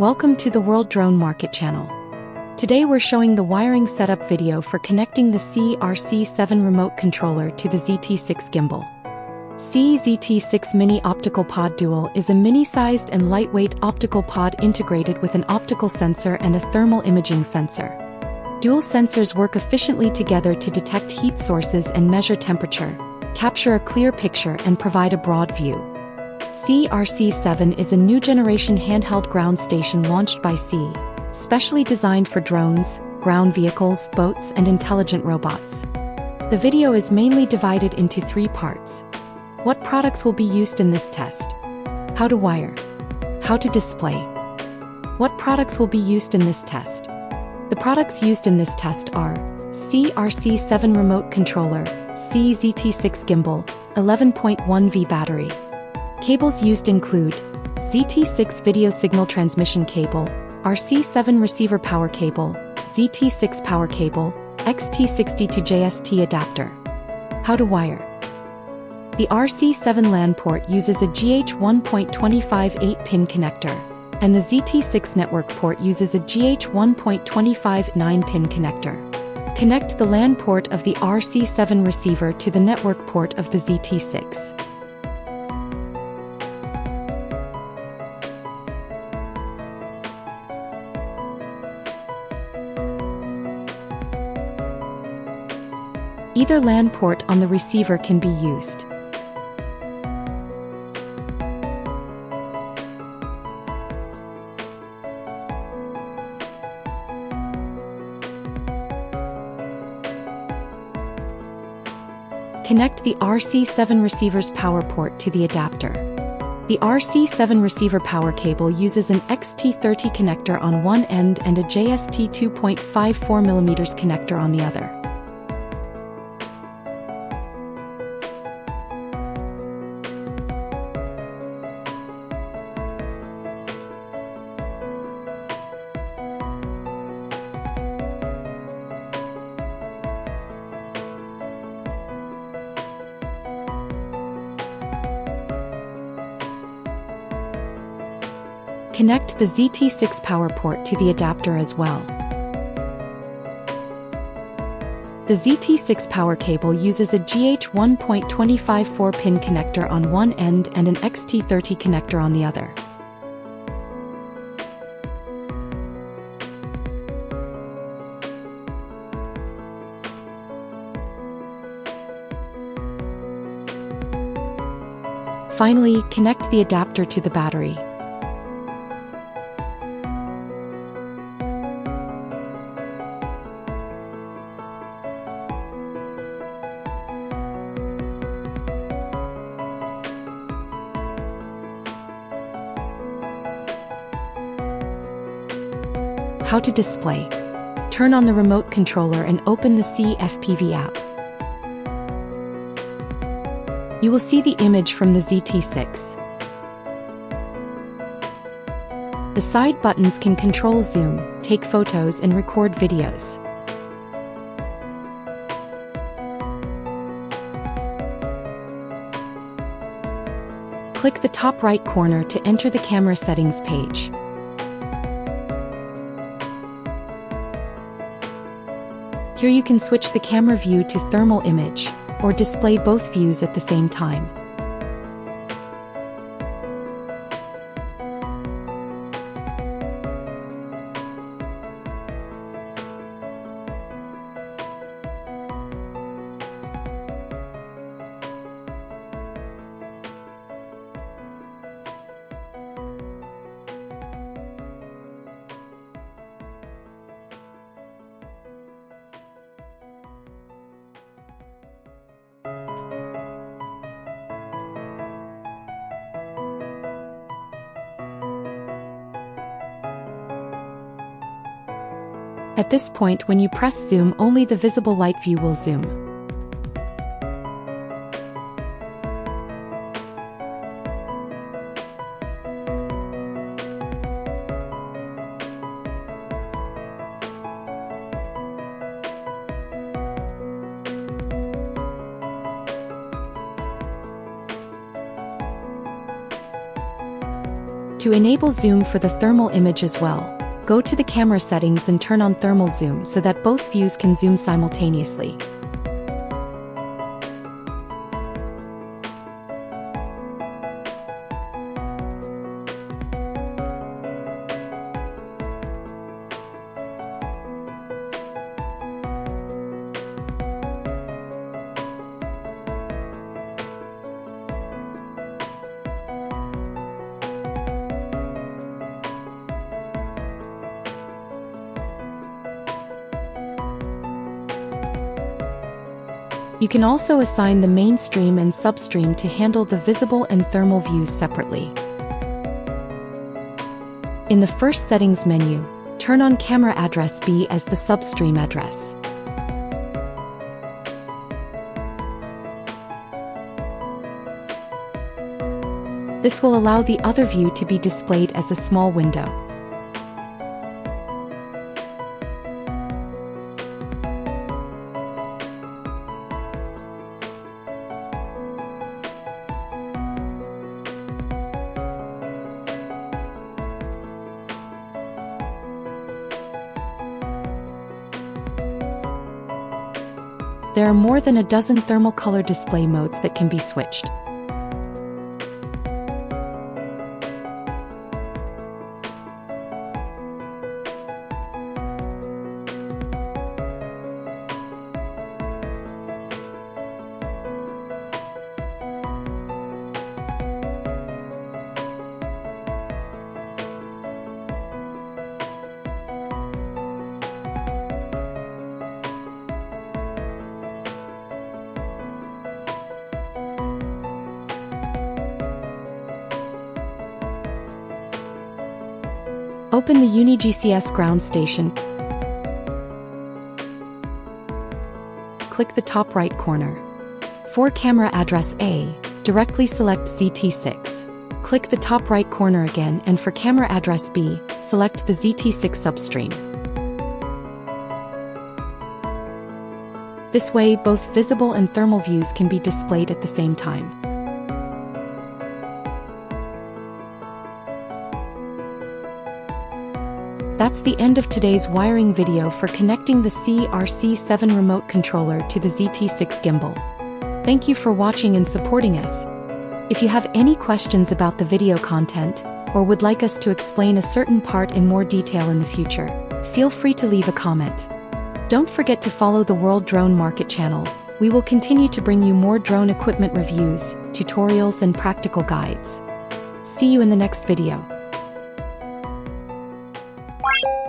Welcome to the World Drone Market channel. Today we're showing the wiring setup video for connecting the SIYI RC7 remote controller to the ZT6 Gimbal. SIYI ZT6 Mini Optical Pod Dual is a mini-sized and lightweight optical pod integrated with an optical sensor and a thermal imaging sensor. Dual sensors work efficiently together to detect heat sources and measure temperature, capture a clear picture and provide a broad view. SIYI RC7 is a new generation handheld ground station launched by SIYI, specially designed for drones, ground vehicles, boats and intelligent robots. The video is mainly divided into 3 parts. What products will be used in this test? How to wire. How to display. What products will be used in this test? The products used in this test are SIYI RC7 remote controller, SIYI ZT6 Gimbal, 11.1V battery. Cables used include ZT6 video signal transmission cable, RC7 receiver power cable, ZT6 power cable, XT62JST adapter. How to wire. The RC7 LAN port uses a GH1.25 8-pin connector, and the ZT6 network port uses a GH1.25 9-pin connector. Connect the LAN port of the RC7 receiver to the network port of the ZT6. Either LAN port on the receiver can be used. Connect the RC7 receiver's power port to the adapter. The RC7 receiver power cable uses an XT30 connector on one end and a JST 2.54mm connector on the other. Connect the ZT6 power port to the adapter as well. The ZT6 power cable uses a GH1.25 4-pin connector on one end and an XT30 connector on the other. Finally, connect the adapter to the battery. How to display. Turn on the remote controller and open the SIYI FPV app. You will see the image from the ZT6. The side buttons can control zoom, take photos and record videos. Click the top right corner to enter the camera settings page. Here you can switch the camera view to thermal image, or display both views at the same time. At this point, when you press zoom, only the visible light view will zoom. To enable zoom for the thermal image as well, go to the camera settings and turn on thermal zoom so that both views can zoom simultaneously. You can also assign the mainstream and substream to handle the visible and thermal views separately. In the first settings menu, turn on camera address B as the substream address. This will allow the other view to be displayed as a small window. There are more than a dozen thermal color display modes that can be switched. Open the UniGCS ground station. Click the top right corner. For camera address A, directly select ZT6. Click the top right corner again, and for camera address B, select the ZT6 substream. This way, both visible and thermal views can be displayed at the same time. That's the end of today's wiring video for connecting the SIYI RC7 remote controller to the ZT6 Gimbal. Thank you for watching and supporting us. If you have any questions about the video content, or would like us to explain a certain part in more detail in the future, feel free to leave a comment. Don't forget to follow the World Drone Market channel. We will continue to bring you more drone equipment reviews, tutorials and practical guides. See you in the next video. Bye.